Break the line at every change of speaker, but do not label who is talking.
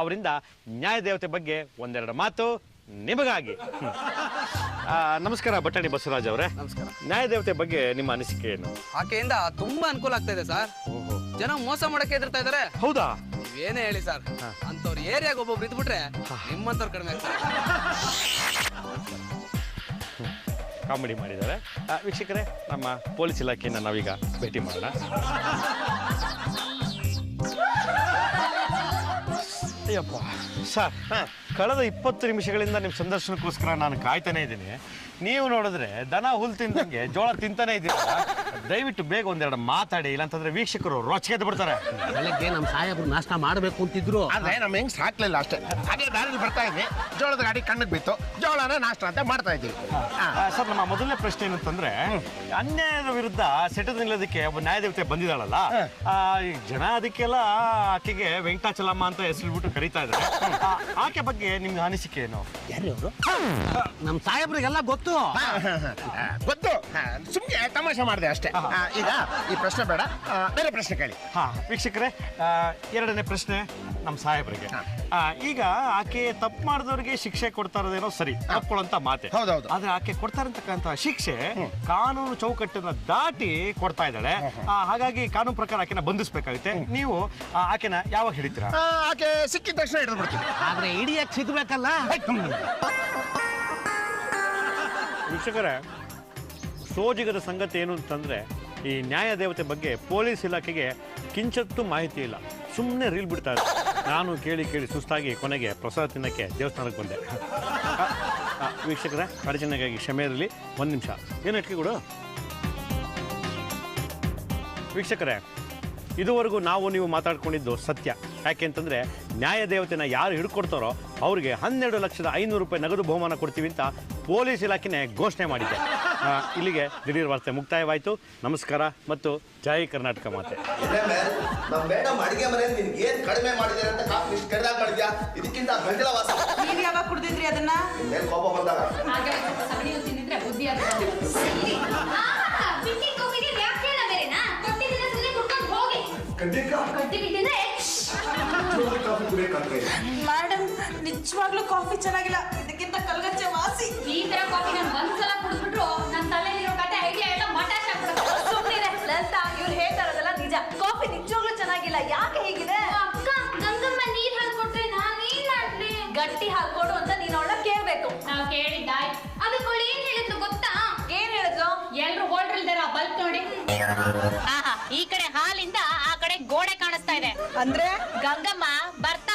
ಅವರಿಂದ ನ್ಯಾಯದೇವತೆ ಬಗ್ಗೆ ಒಂದೆರಡು ಮಾತು ನಿಮಗಾಗಿ. ನಮಸ್ಕಾರ ಬಟ್ಟಣಿ ಬಸವರಾಜ್ ಅವರೇ.
ನಮಸ್ಕಾರ.
ನ್ಯಾಯದೇವತೆ ಬಗ್ಗೆ ನಿಮ್ಮ ಅನಿಸಿಕೆ ಏನು?
ಆಕೆಯಿಂದ ತುಂಬಾ ಅನುಕೂಲ ಆಗ್ತಾ ಇದೆ ಸರ್. ಜನ ಮೋಸ ಮಾಡಕ್ಕೆ ಎದುರ್ತಾ ಇದಾರೆ.
ಹೌದಾ?
ನೀವೇನೇ ಹೇಳಿ ಸರ್, ಅಂತವ್ರ ಏರಿಯಾಗ ಒಬ್ಬೊಬ್ರು ಇದ್ಬಿಟ್ರೆ ನಿಮ್ಮಂತವ್ರು ಕಡಿಮೆ ಆಗ್ತಾರೆ.
ಕಾಮಿಡಿ ಮಾಡಿದ್ದಾರೆ. ವೀಕ್ಷಕರೇ, ನಮ್ಮ ಪೊಲೀಸ್ ಇಲಾಖೆಯನ್ನು ನಾವೀಗ ಭೇಟಿ ಮಾಡೋಣ. ಅಯ್ಯಪ್ಪ ಸರ್, ಕಳೆದ 20 ನಿಮಿಷಗಳಿಂದ ನಿಮ್ಮ ಸಂದರ್ಶನಕ್ಕೋಸ್ಕರ ನಾನು ಕಾಯ್ತಾನೆ ಇದ್ದೀನಿ. ನೀವು ನೋಡಿದ್ರೆ ದನ ಹುಲ್ ತಿಂದಂಗೆ ಜೋಳ ತಿಂತಾನೆ ಇದ್ದೀರಲ್ಲ. ದಯವಿಟ್ಟು ಬೇಗ ಒಂದೆರಡು ಮಾತಾಡಿ, ಇಲ್ಲಾಂತಂದ್ರೆ ವೀಕ್ಷಕರು ರೊಚ್ಚಿಗೆದ್ದು ಬಿಡ್ತಾರೆ.
ಬೆಳಗ್ಗೆ ನಮ್ಮ ಸಾಹೇಬ್ರು ನಾಷ್ಟ ಮಾಡಬೇಕು ಅಂತಿದ್ರು,
ಆದ್ರೆ ನಮ್ಮ ಹೆಂಗ್ ಸಾಕ್ಲಿಲ್ಲ ಅಷ್ಟೇ. ಹಾಗೆ ದಾರಿಲಿ ಬರ್ತಾ ಇದ್ವಿ, ಜೋಳದ ಗಾಡಿ ಕಣ್ಣಿಗೆ ಬಿತ್ತು, ಜೋಳನ ನಾಷ್ಟ ಅಂತ ಮಾಡ್ತಾ ಇದ್ದೀವಿ.
ಸರ್, ನಮ್ಮ ಮೊದಲನೇ ಪ್ರಶ್ನೆ ಏನಂತಂದ್ರೆ, ಅನ್ಯಾಯದ ವಿರುದ್ಧ ಸೆಟದ ನಿಲ್ಲೋದಕ್ಕೆ ಒಬ್ಬ ನ್ಯಾಯದೇವತೆ ಬಂದಿದ್ದಾಳಲ್ಲ, ಈ ಜನ ಅದಕ್ಕೆಲ್ಲ ಆಕೆಗೆ ವೆಂಕಟಾಚಲಮ್ಮ ಅಂತ ಹೆಸರು ಕರೀತಾ ಇದ್ದಾರೆ. ಆಕೆ ಬಗ್ಗೆ ನಿಮ್ಗೆ ಅನಿಸಿಕೆ ಏನು?
ಯಾರು ಅವರು? ನಮ್ಮ ಸಾಹೇಬ್ರಿಗೆಲ್ಲ ಗೊತ್ತು.
ಗೊತ್ತು, ಸುಮ್ಮನೆ ತಮಾಷೆ ಮಾಡಿದೆ ಅಷ್ಟೇ. ಈಗ ಈ ಪ್ರಶ್ನೆ ಬೇಡ, ಬೇರೆ ಪ್ರಶ್ನೆ ಕೇಳಿ.
ವೀಕ್ಷಕರೇ, ಎರಡನೇ ಪ್ರಶ್ನೆ ನಮ್ಮ ಸಾಹೇಬರಿಗೆ. ಈಗ ಆಕೆ ತಪ್ಪು ಮಾಡಿದವ್ರಿಗೆ ಶಿಕ್ಷೆ ಕೊಡ್ತಾ ಇರೋದೇನೋ ಸರಿ, ತಪ್ಪುಗಳಂತ ಮಾತೆ.
ಹೌದೌದು.
ಆದ್ರೆ ಆಕೆ ಕೊಡ್ತಾ ಇರತಕ್ಕಂತ ಶಿಕ್ಷೆ ಕಾನೂನು ಚೌಕಟ್ಟನ್ನ ದಾಟಿ ಕೊಡ್ತಾ ಇದ್ದಾಳೆ. ಹಾಗಾಗಿ ಕಾನೂನು ಪ್ರಕಾರ ಆಕೆನ ಬಂಧಿಸಬೇಕಾಗುತ್ತೆ. ನೀವು ಆಕೆನ ಯಾವಾಗ ಹಿಡಿತೀರಾ?
ಆಕೆ ಸಿಕ್ಕಿದ ತಕ್ಷಣ ಹಿಡಿದು ಬಿಡ್ತೀವಿ.
ಆದ್ರೆ ಇಡಿಯಕ್ಕೆ ಸಿಗ್ಬೇಕಲ್ಲ.
ವೀಕ್ಷಕರೇ, ಸೋಜಿಗದ ಸಂಗತಿ ಏನು ಅಂತಂದ್ರೆ, ಈ ನ್ಯಾಯದೇವತೆ ಬಗ್ಗೆ ಪೊಲೀಸ್ ಇಲಾಖೆಗೆ ಕಿಂಚತ್ತೂ ಮಾಹಿತಿ ಇಲ್ಲ. ಸುಮ್ಮನೆ ರೀಲ್ ಬಿಡ್ತಾ ಇದ್ದಾರೆ. ನಾನು ಕೇಳಿ ಕೇಳಿ ಸುಸ್ತಾಗಿ ಕೊನೆಗೆ ಪ್ರಸಾದ ತಿನ್ನಕ್ಕೆ ದೇವಸ್ಥಾನಕ್ಕೆ ಬಂದೆ. ವೀಕ್ಷಕರೇ, ಅಡಚಣೆಗಾಗಿ ಕ್ಷಮೆ ಇರಲಿ. 1 ನಿಮಿಷ ಏನು ಇಟ್ಕೊಡು. ವೀಕ್ಷಕರೇ, ಇದುವರೆಗೂ ನಾವು ನೀವು ಮಾತಾಡ್ಕೊಂಡಿದ್ದು ಸತ್ಯ. ಯಾಕೆಂತಂದರೆ, ನ್ಯಾಯದೇವತೆನ ಯಾರು ಹಿಡ್ಕೊಡ್ತಾರೋ ಅವ್ರಿಗೆ 12,500,000 ರೂಪಾಯಿ ನಗದು ಬಹುಮಾನ ಕೊಡ್ತೀವಿ ಅಂತ ಪೊಲೀಸ್ ಇಲಾಖೆನೇ ಘೋಷಣೆ ಮಾಡಿದೆ. ಇಲ್ಲಿಗೆ ದಿಢೀರ್ ವಾರ್ತೆ ಮುಕ್ತಾಯವಾಯಿತು. ನಮಸ್ಕಾರ ಮತ್ತು ಜೈ ಕರ್ನಾಟಕ ಮಾತೆ.
ನಮ್ಮ ಮೇಡಮ್ ಅಡಿಗೆ ಮನೆಯಲ್ಲಿ ನಿನ್ಗೆ ಏನ್ ಕಡಿಮೆ ಮಾಡಿದ್ದಾರೆ ಅಂತ ಕಾಫಿ ಇಷ್ಟು ಕಡಿದಾಗ ಮಾಡಿದ್ಯಾ? ಇದಕ್ಕಿಂತ ಗಂಟಲ ವಾಸ.
ನೀವ್ ಯಾವಾಗ ಕುಡ್ದಿದ್ರಿ ಅದನ್ನ?
ಮೇಲೆ ಕೋಪ ಬಂದಾಗ
ಸಗಣಿಯು ತಿಂದಿದ್ರೆ ಬುದ್ಧಿ ಅದು. ಮೇಡಮ್, ನಿಜವಾಗ್ಲೂ ಕಾಫಿ ಚೆನ್ನಾಗಿಲ್ಲ. ಇದಕ್ಕಿಂತ ಕಲ್ಗಚ್ಚೆ ವಾಸಿ.
ಈ ತರ ಕಾಫಿ ನಾನು ಒಂದ್ಸಲ ಕುಡಿದ್ಬಿಟ್ರು ನನ್ನ ತಲೆಯಲ್ಲಿರೋ ಕತೆ ಐಡಿಯಾ ಎಲ್ಲ ಮಟಾಶ್ ಆಗ್ಬಿಡುತ್ತೆ.
ಸುಮ್ಮನೆ ಲಲಿತಾ, ಇವ್ರು ಹೇಳ್ತಾರದಲ್ಲ ನಿಜ. ಕಾಫಿ ನಿಜವಾಗ್ಲೂ ಚೆನ್ನಾಗಿಲ್ಲ. ಯಾಕೆ ಹೀಗಿದೆ?
ಅಕ್ಕ, ಗಂಗಮ್ಮ ನೀರ್ ಹಾಕೊಟ್ರೆ ನಾನೇನ್ ಮಾಡ್ಲಿ?
ಗಟ್ಟಿ ಹಾಕೊಡು ಅಂತ ನೀನ್ ಅವಳನ್ನ ಕೇಳ್ಬೇಕು.
ನಾವ್ ಕೇಳಿದ್ದಾಯ್. ಅದಕ್ಕೆ ಏನ್ ಹೇಳಿದ್ಲು ಗೊತ್ತಾ?
ಏನ್ ಹೇಳಿದ್ರು?
ಎಲ್ರು ಹೋಲ್ಡ್ರಿಲ್ದಾರ ಬಲ್ಪ್ ನೋಡಿ. ಈ ಕಡೆ ಹಾಲಿಂದ ಆ ಕಡೆ ಗೋಡೆ ಕಾಣಿಸ್ತಾ ಇದೆ.
ಅಂದ್ರೆ
ಗಂಗಮ್ಮ ಬರ್ತಾ